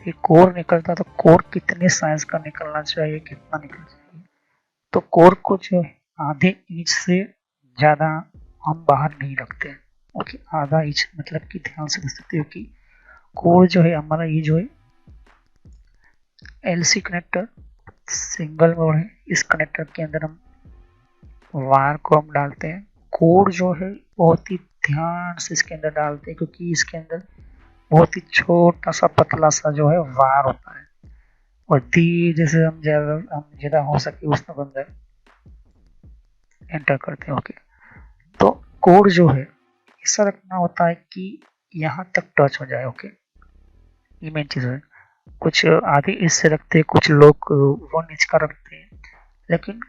ये कोर निकलता तो कोर कितने साइज का निकलना चाहिए, कितना निकलना चाहिए, तो कोर को जो आधे इंच से ज़्यादा हम बाहर नहीं रखते हैं। ओके, आधा इंच मतलब कि ध्यान से देख सकते हो कि कोर जो है हमारा, ये जो है एलसी कनेक्टर सिंगल मोड है। इस कनेक्टर के अंदर हम वायर को हम डालते हैं कोड जो है बहुत ही ध्यान से इसके अंदर डालते हैं, क्योंकि इसके अंदर बहुत ही छोटा सा पतला सा जो है वार होता है, और धीरे जैसे हम ज्यादा हो सके उसके अंदर एंटर करते हैं। ओके, तो कोड जो है ऐसा रखना होता है कि यहाँ तक टच हो जाए। ओके, ये मेन चीज है। कुछ आधे इससे रखते हैं, कुछ लोग 1 इंच का रखते हैं, लेकिन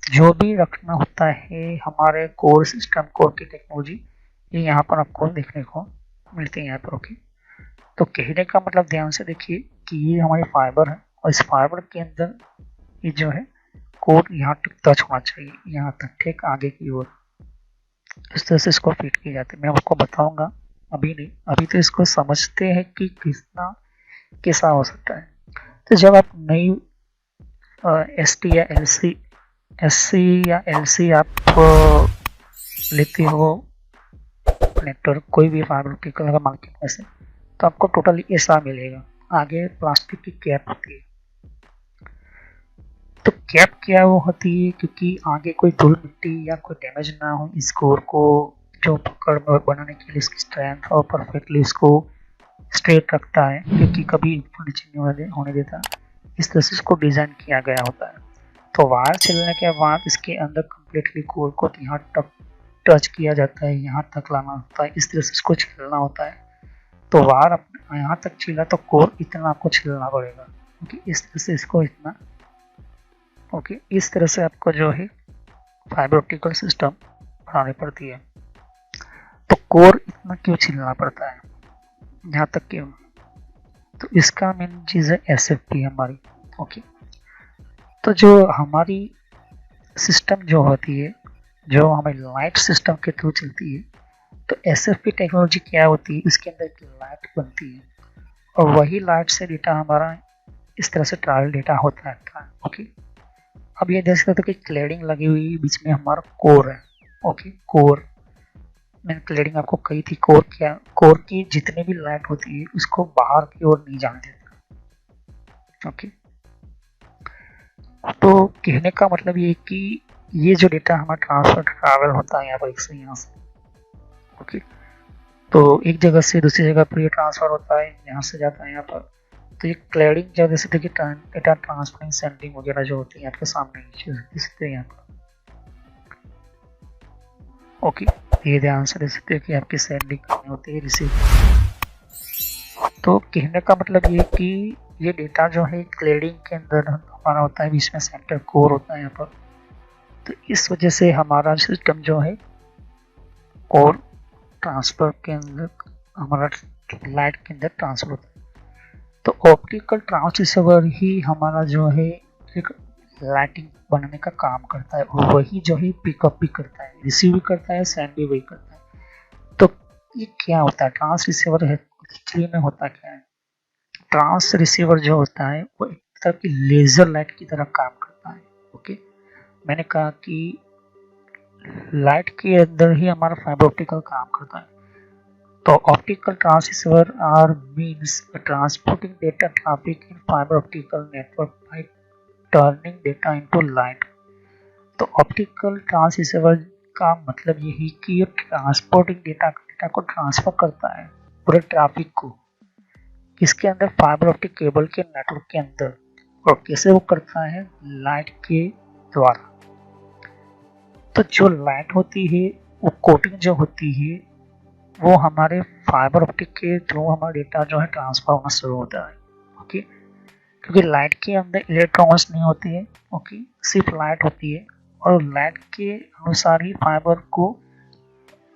जो भी रखना होता है हमारे कोर सिस्टम कोर की टेक्नोलॉजी ये यहाँ पर आपको देखने को मिलती है यहाँ पर। ओके, तो कहने का मतलब ध्यान से देखिए कि ये हमारी फाइबर है, और इस फाइबर के अंदर ये जो है कोड यहाँ तक टच होना चाहिए, यहाँ तक ठीक आगे की ओर। इस तरह से इसको फिट किया जाता है। मैं आपको बताऊंगा, अभी नहीं, अभी तो इसको समझते हैं कि कितना कैसा हो सकता है। तो जब आप नई एसटी या एससी या एलसी आप लेते हो कनेक्टर कोई भी फाइबर ऑप्टिक का मार्केट में से, तो आपको टोटली ऐसा मिलेगा। आगे प्लास्टिक की कैप होती है। तो कैप क्या वो होती है, क्योंकि आगे कोई धूल मिट्टी या कोई डैमेज ना हो इस कोर को जो पकड़ बनाने के लिए इसकी स्ट्रेंथ और परफेक्टली इसको स्ट्रेट रखता है, क्योंकि कभी ऊपर नीचे नहीं होने देता। इस तरह से इसको डिजाइन किया गया होता है। तो वायर चलने के बाद इसके अंदर कम्प्लीटली कोर को यहाँ तक टच किया जाता है, यहाँ तक लाना होता है, इस तरह से इसको छिलना होता है। तो वायर यहाँ तक छिला तो कोर इतना आपको छिलना पड़ेगा। ओके, इस तरह से इसको इतना। ओके, इस तरह से आपको जो है फाइबर ऑप्टिकल सिस्टम बनानी पड़ती है। तो कोर इतना क्यों छिलना पड़ता है, यहाँ तक क्यों? तो इसका मेन चीज है एसएफटी हमारी। ओके, तो जो हमारी सिस्टम जो होती है, जो हमारी लाइट सिस्टम के थ्रू चलती है, तो एसएफपी टेक्नोलॉजी क्या होती है, इसके अंदर एक लाइट बनती है, और वही लाइट से डेटा हमारा इस तरह से ट्रायल डेटा होता है। ओके, अब ये देख सकते हो कि क्लैडिंग लगी हुई बीच में हमारा कोर है। ओके, कोर मैंने क्लैडिंग आपको कही थी। कोर क्या, कोर की जितनी भी लाइट होती है उसको बाहर की ओर नहीं जाने देता। ओके, तो कहने का मतलब ये कि ये जो डेटा हमारा ट्रांसफर ट्रैवल होता है यहाँ पर से यहाँ से। ओके, तो एक जगह से दूसरी जगह पर ये ट्रांसफर होता है, यहाँ से जाता है यहाँ पर। तो ये क्लैडिंग जब जैसे देखिए डेटा ट्रांसफरिंग सेंडिंग वगैरह जो होती है आपके सामने देख सकते हैं यहाँ पर। ओके, ये ध्यान से देख सकते हैं कि आपकी सेंडिंग करनी होती है, रिसीव। तो कहने का मतलब ये कि ये डेटा जो है क्लैडिंग के अंदर हमारा होता है, बीच में सेंटर कोर होता है यहाँ पर। तो इस वजह से हमारा सिस्टम जो है कोर ट्रांसफर के अंदर हमारा लाइट के अंदर ट्रांसफर होता है। तो ऑप्टिकल ट्रांसरिसीवर ही हमारा जो है एक लाइटिंग बनाने का काम करता है, और वही जो है पिकअप भी करता है, रिसीव भी करता है, सेंड भी वही करता है। तो ये क्या होता है ट्रांस रिसीवर है, एक्चुअली में होता क्या है? ट्रांस रिसीवर जो होता है वो एक तरह की लेजर लाइट की तरह काम करता है। ओके, मैंने कहा कि लाइट के अंदर ही हमारा फाइबर ऑप्टिकल काम करता है। तो optical transreceiver are means transporting data traffic in fibre optical network by turning data into light. तो ऑप्टिकल ट्रांसरिसीवर का मतलब यही कि ये ट्रांसपोर्टिंग डेटा को ट्रांसफर करता है पूरे ट्रैफिक को इसके अंदर फाइबर ऑप्टिक केबल के नेटवर्क के अंदर। और कैसे वो करता है? लाइट के द्वारा। तो जो लाइट होती है वो कोटिंग जो होती है वो हमारे फाइबर ऑप्टिक के थ्रू हमारा डेटा जो है ट्रांसफर होना शुरू होता है। ओके, क्योंकि लाइट के अंदर इलेक्ट्रॉन्स नहीं होती है। ओके, सिर्फ लाइट होती है, और लाइट के अनुसार ही फाइबर को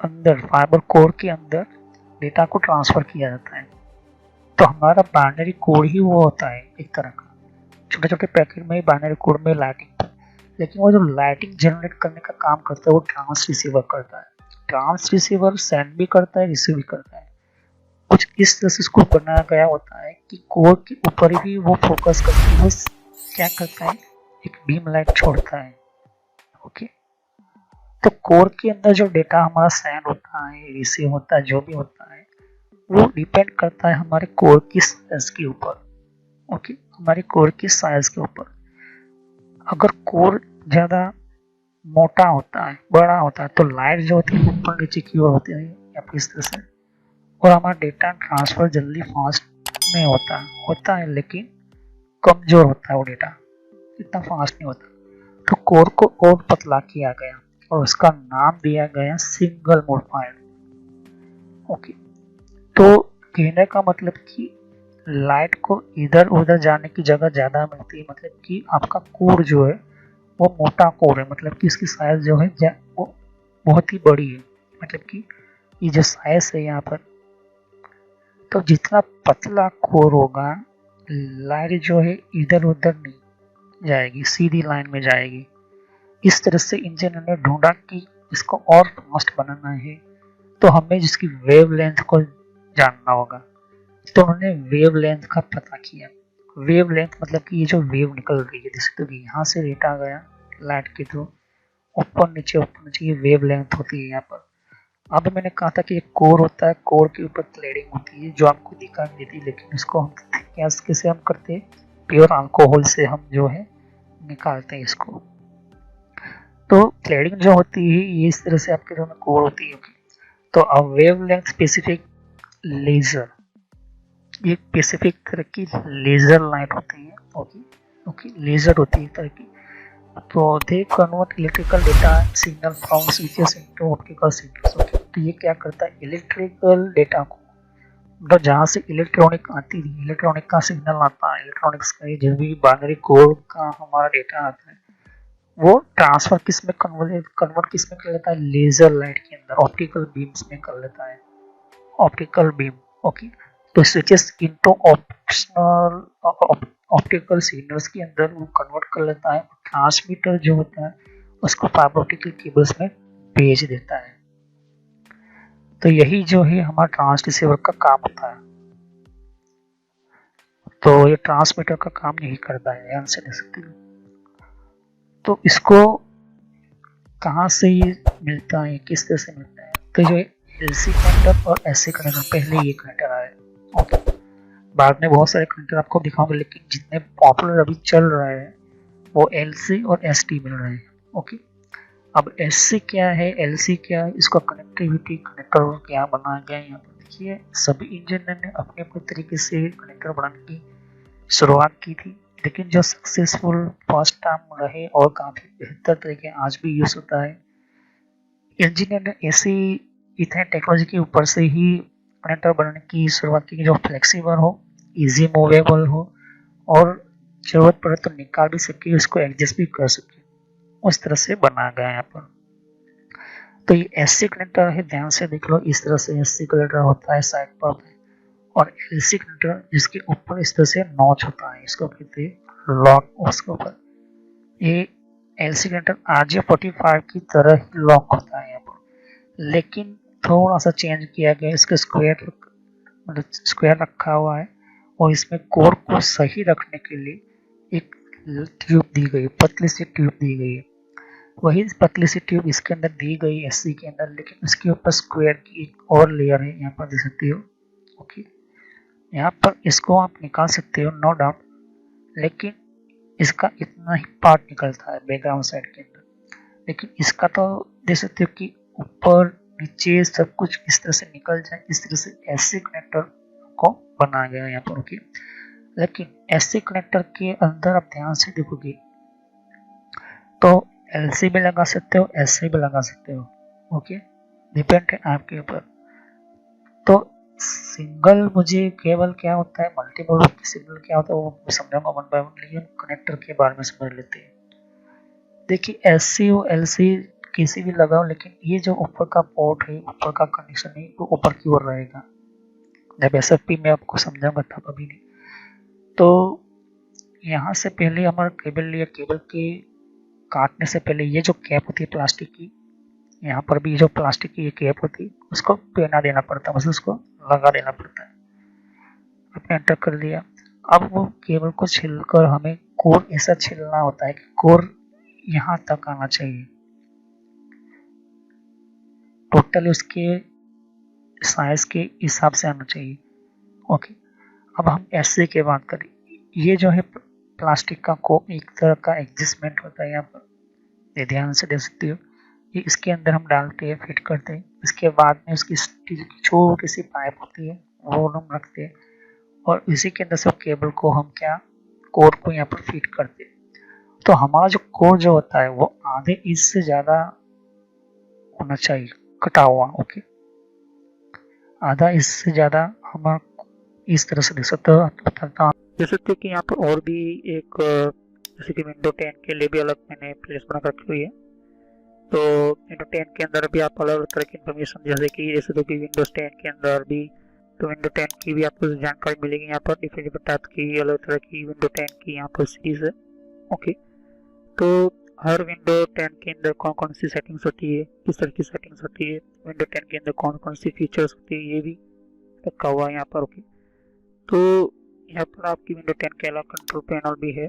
अंदर फाइबर कोर के अंदर डेटा को ट्रांसफर किया जाता है। तो हमारा बाइनरी कोड ही वो होता है एक तरह का, छोटे छोटे पैकेट में ही बाइनरी कोड में लाइटिंग, लेकिन वो जो लाइटिंग जनरेट करने का काम करता है वो ट्रांस रिसीवर करता है। ट्रांस रिसीवर सेंड भी करता है, रिसीव भी करता है। कुछ इस तरह से इसको बनाया गया होता है कि कोर के ऊपर ही वो फोकस करके वो क्या करता है, एक बीम लाइट छोड़ता है। ओके, तो कोर के अंदर जो डेटा हमारा सेंड होता है, रिसीव होता है, जो भी होता है वो डिपेंड करता है हमारे कोर की साइज के ऊपर। ओके, हमारे कोर की साइज के ऊपर। अगर कोर ज़्यादा मोटा होता है, बड़ा होता है, तो लाइट जो होती है ऊपर नीचे की ओर होती है या फिर इस तरह से, और हमारा डेटा ट्रांसफर जल्दी फास्ट नहीं होता है लेकिन कमजोर होता है वो डेटा, इतना फास्ट नहीं होता। तो कोर को और पतला किया गया और उसका नाम दिया गया सिंगल मोड फाइल। ओके, तो कहने का मतलब कि लाइट को इधर उधर जाने की जगह ज़्यादा मिलती है, मतलब कि आपका कोर जो है वो मोटा कोर है, मतलब कि इसकी साइज जो है वो बहुत ही बड़ी है, मतलब कि ये जो साइज है यहाँ पर, तो जितना पतला कोर होगा लाइट जो है इधर उधर नहीं जाएगी, सीधी लाइन में जाएगी। इस तरह से इंजीनियर ने ढूंढा कि इसको और फास्ट बनाना है तो हमें जिसकी वेव लेंथ को जानना होगा, तो उन्होंने वेव लेंथ का पता किया। वेव लेंथ मतलब कि ये जो वेव निकल रही है, जैसे तो यहाँ से डेटा गया लाइट के थ्रू ऊपर नीचे ये वेव लेंथ होती है यहाँ पर। अब मैंने कहा था कि एक कोर होता है, कोर के ऊपर क्लैडिंग होती है जो आपको दिखाई नहीं देती, लेकिन इसको हम कैसे हम करते हैं, प्योर अल्कोहल से हम जो है निकालते हैं इसको। तो क्लैडिंग जो होती है ये इस तरह से आपके दोनों कोर होती है। तो अब वेव लेंथ स्पेसिफिक लेजर, ये स्पेसिफिक तरह की लेजर लाइट होती है। ओके, लेजर होती है तरह की। तो they convert electrical data signal from switches into optical signals. Okay, तो ये क्या करता है, इलेक्ट्रिकल डेटा को, मतलब जहाँ से इलेक्ट्रॉनिक आती है, इलेक्ट्रॉनिक का सिग्नल आता है, इलेक्ट्रॉनिक्स का जो भी बाइनरी कोड का हमारा डेटा आता है, वो ट्रांसफर किस में कन्वर्ट किस में कर लेता है, लेजर लाइट के अंदर, ऑप्टिकल बीम्स में कर लेता है, ऑप्टिकल बीम। ओके, तो switches into optional optical signals के अंदर वो कन्वर्ट कर लेता है। ट्रांसमीटर जो होता है उसको फाइबर ऑप्टिकल केबल्स में भेज देता है। तो यही जो है हमारा ट्रांसरिसीवर का काम होता है। तो ये ट्रांसमीटर का काम यही करता है, ध्यान से देख सकते हो। तो इसको कहाँ से ये मिलता है, किस तरह से मिलता है, तो जो एलसी कनेक्टर और एससी कनेक्टर, पहले ये कनेक्टर आए। ओके, बाद में बहुत सारे कनेक्टर आपको दिखाऊंगा, लेकिन जितने पॉपुलर अभी चल रहे हैं वो एलसी और एसटी मिल रहे हैं। ओके, अब एससी क्या है, एलसी क्या है, इसका कनेक्टिविटी कनेक्टर क्या बनाया गया है यहाँ पर देखिए। सभी इंजीनियर ने अपने अपने तरीके से कनेक्टर बनाने की शुरुआत की थी, लेकिन जो सक्सेसफुल फर्स्ट टाइम रहे और काफी बेहतर तरीके आज भी यूज होता है। इंजीनियर ने ऐसी इतने टेक्नोलॉजी के ऊपर से ही कनेक्टर बनाने की शुरुआत की जो फ्लेक्सिबल हो, इजी मूवेबल हो और जरूरत पड़े तो निकाल भी सके, उसको एडजस्ट भी कर सके, उस तरह से बनाया गया है यहाँ पर। तो ये एससी कनेक्टर है, ध्यान से देख लो, इस तरह से एससी कनेक्टर होता है साइड पर, और एलसी कनेक्टर जिसके ऊपर इस तरह से नॉच होता है, इसको कहते हैं लॉक। उसके ऊपर ये एलसी कनेक्टर RJ45 की तरह ही लॉक होता है यहाँ पर, लेकिन थोड़ा सा चेंज किया गया, इसका स्क्वायर मतलब स्क्वायर रखा हुआ है, और इसमें कोर को सही रखने के लिए एक ट्यूब दी गई, पतली सी ट्यूब दी गई है। वही पतली सी ट्यूब इसके अंदर दी गई एससी के अंदर, लेकिन उसके ऊपर स्क्वायर की एक और लेयर है, यहाँ पर देख सकते हो। ओके, यहाँ पर इसको आप निकाल सकते हो, नो डाउट, लेकिन इसका इतना ही पार्ट निकलता है बैकग्राउंड साइड के अंदर, लेकिन इसका तो देख सकते हो कि ऊपर नीचे सब कुछ इस तरह से निकल जाए, इस तरह से एससी कनेक्टर को बनाया गया यहाँ पर। ओके, लेकिन एससी कनेक्टर के अंदर आप ध्यान से देखोगे तो एलसी भी लगा सकते हो, एससी भी लगा सकते हो। ओके, डिपेंड है आपके ऊपर। तो सिंगल मुझे केवल क्या होता है, मल्टीपल सिग्नल क्या होता है वो समझाऊंगा वन बाय वन, लेकिन कनेक्टर के बारे में समझ लेते हैं। देखिए एससी और एलसी किसी भी लगाओ, लेकिन ये जो ऊपर का पोर्ट है, ऊपर का कनेक्शन है, वो ऊपर की ओर रहेगा। जब एसएफपी में आपको समझाऊंगा तब, अभी नहीं। तो यहाँ से पहले हमारा केबल लिया, केबल के काटने से पहले ये जो कैप होती है प्लास्टिक की, यहाँ पर भी जो प्लास्टिक की ये कैप होती है उसको पहना देना पड़ता है, मतलब उसको लगा देना पड़ता है। आपने एंटर कर दिया। अब वो केबल को छिलकर हमें कोर ऐसा छिलना होता है कि कोर यहाँ तक आना चाहिए, टोटल उसके साइज के हिसाब से आना चाहिए। ओके, अब हम एससी की बात करें। ये जो है प्लास्टिक का को एक तरह का एडजस्टमेंट होता है, यहाँ पर ये ध्यान से देख सकते हो। ये इसके अंदर हम डालते हैं, फिट करते हैं। इसके बाद में उसकी छोटी सी पाइप होती है, वो हम रखते हैं और इसी के अंदर सब केबल को हम कोर को यहाँ पर फिट करते हैं। तो हमारा जो कोर जो होता है वो आधे इंच से ज्यादा होना चाहिए, कटा हुआ। ओके, आधा इंच से ज्यादा हम इस तरह से देख सकते हो। बताता हूँ, देख सकते हो कि यहाँ पर और भी एक, जैसे कि विंडो 10 के लिए भी अलग मैंने प्लेस बना रखी हुई है। तो विंडो 10 के अंदर भी आप अलग अलग तरह की इन्फॉर्मेशन, जैसे तो कि विंडोज 10 के अंदर भी, तो विंडो 10 की भी आपको जानकारी मिलेगी यहाँ पर। डिफरेंट टाइप की अलग तरह की विंडो 10 की यहाँ पर सीरीज है। ओके, तो हर विंडो 10 के अंदर कौन कौन सी सेटिंग्स होती है, किस तरह की सेटिंग्स होती है, विंडो 10 के अंदर कौन कौन सी फीचर्स होती है, ये भी रखा हुआ है यहाँ पर। ओके, तो यहाँ पर आपकी विंडो 10 के अलावा कंट्रोल पैनल भी है।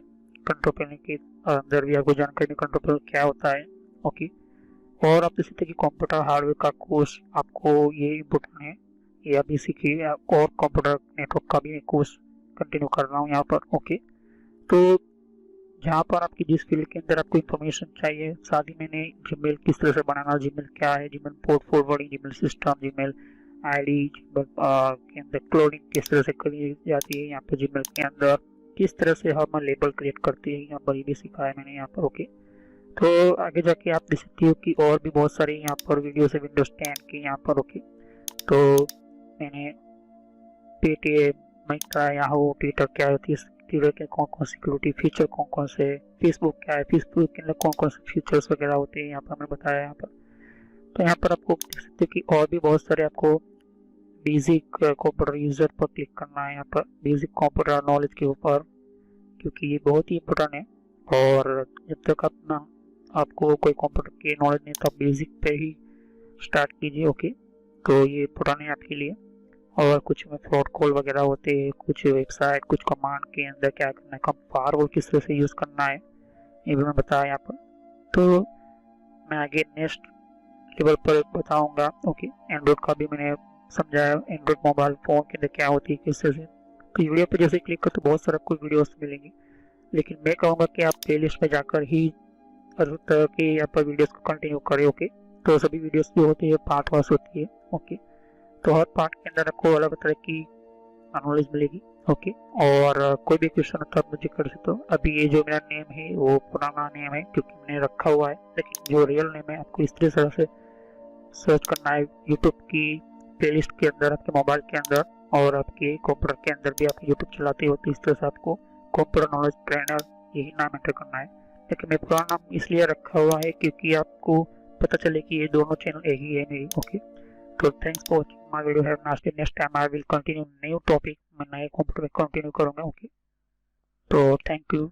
कंट्रोल पैनल के अंदर भी आपको जानकारी कंट्रोल पैनल क्या होता है। ओके, और आप देख सकते हैं कि कंप्यूटर हार्डवेयर का कोर्स आपको ये इम्पोर्टेंट है, ये अभी सीखिए। और कंप्यूटर नेटवर्क का भी कोर्स कंटिन्यू कर रहा हूँ यहाँ पर। ओके, तो जहाँ पर आपकी जिस फील्ड के अंदर आपको इन्फॉर्मेशन चाहिए, साथ ही मैंने जीमेल किस तरह से बनाना, जीमेल क्या है, Gmail port forwarding, Gmail system, Gmail ID, Gmail के अंदर क्लोनिंग किस तरह से करी जाती है, यहाँ पर जीमेल के अंदर किस तरह से हम लेबल क्रिएट करते हैं, यहाँ पर ये भी सिखाया है मैंने यहाँ पर। ओके, तो आगे जाके आप देख सकते हो कि और भी बहुत सारे यहाँ पर वीडियो है विंडोज 10 के यहाँ पर। ओके, तो मैंने पेटीएम, मिंत्रा, याहू, ट्विटर क्या होती है, ट्विटर के कौन कौन सिक्योरिटी फीचर कौन कौन से, फेसबुक क्या है, फेसबुक के अंदर कौन कौन से फीचर्स वगैरह होते हैं, यहाँ पर हमने बताया यहाँ पर। तो यहाँ पर आपको देख सकते हो कि और भी बहुत सारे आपको बेसिक कंप्यूटर यूजर पर क्लिक करना है, यहाँ पर बेसिक कंप्यूटर नॉलेज के ऊपर, क्योंकि ये बहुत ही इम्पोर्टेंट है। और जब तक आपको कोई कंप्यूटर की नॉलेज नहीं, तो आप बेसिक पे ही स्टार्ट कीजिए। ओके, तो ये इम्पोर्टेंट है आपके लिए। और कुछ में फ्रॉड कॉल वगैरह होते हैं, कुछ वेबसाइट, कुछ कमांड के अंदर क्या करना है, कम फायरवॉल किस तरह से यूज़ करना है, ये भी मैं बताया यहाँ पर। तो मैं आगे नेक्स्ट लेवल पर बताऊंगा। ओके, एंड्रॉइड का भी मैंने समझाया, एंड्रॉइड मोबाइल फ़ोन के अंदर क्या होती है, किस तरह से। तो वीडियो पर जैसे क्लिक कर तो बहुत सारा आपको वीडियोस मिलेंगी, लेकिन मैं कहूँगा कि आप प्ले लिस्ट में जाकर ही हर तरह के यहाँ पर वीडियोस को कंटिन्यू करें। ओके, तो सभी वीडियोस जो होती है पार्ट वाइज होती है। ओके, तो हर पार्ट के अंदर आपको अलग तरह की नॉलेज मिलेगी। ओके, और कोई भी क्वेश्चन हो तो आप मुझे कर सकते हो। अभी ये जो मेरा नेम है वो पुराना नेम है क्योंकि मैंने रखा हुआ है, लेकिन जो रियल नेम है आपको इस तरह से सर्च करना है यूट्यूब की प्लेलिस्ट के अंदर, आपके मोबाइल के अंदर, और आपके कंप्यूटर के अंदर भी आप यूट्यूब चलाते हो, तो इस तरह से आपको कंप्यूटर नॉलेज ट्रेनर यही नाम एंटर करना है। लेकिन मैं पुराना नाम इसलिए रखा हुआ है क्योंकि आपको पता चले कि ये दोनों चैनल एक ही है मेरी। ओके, तो thanks for watching my video. Have nice day. Next time I will continue new topic, मैं नए कंप्यूटर में कंटिन्यू करूंगा। ओके, तो थैंक यू।